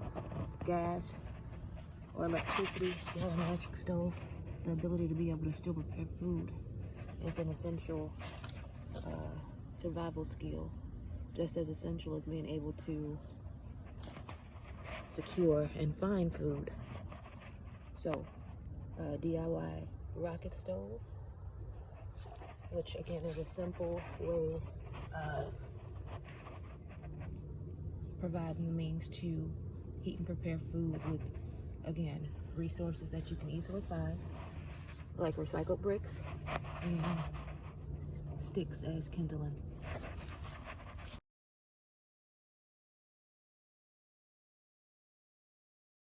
have gas or electricity, if you have an electric stove, the ability to be able to still prepare food is an essential survival skill, just as essential as being able to secure and find food. So, DIY rocket stove, which again is a simple way of providing the means to heat and prepare food with, again, resources that you can easily find, like recycled bricks and sticks as kindling.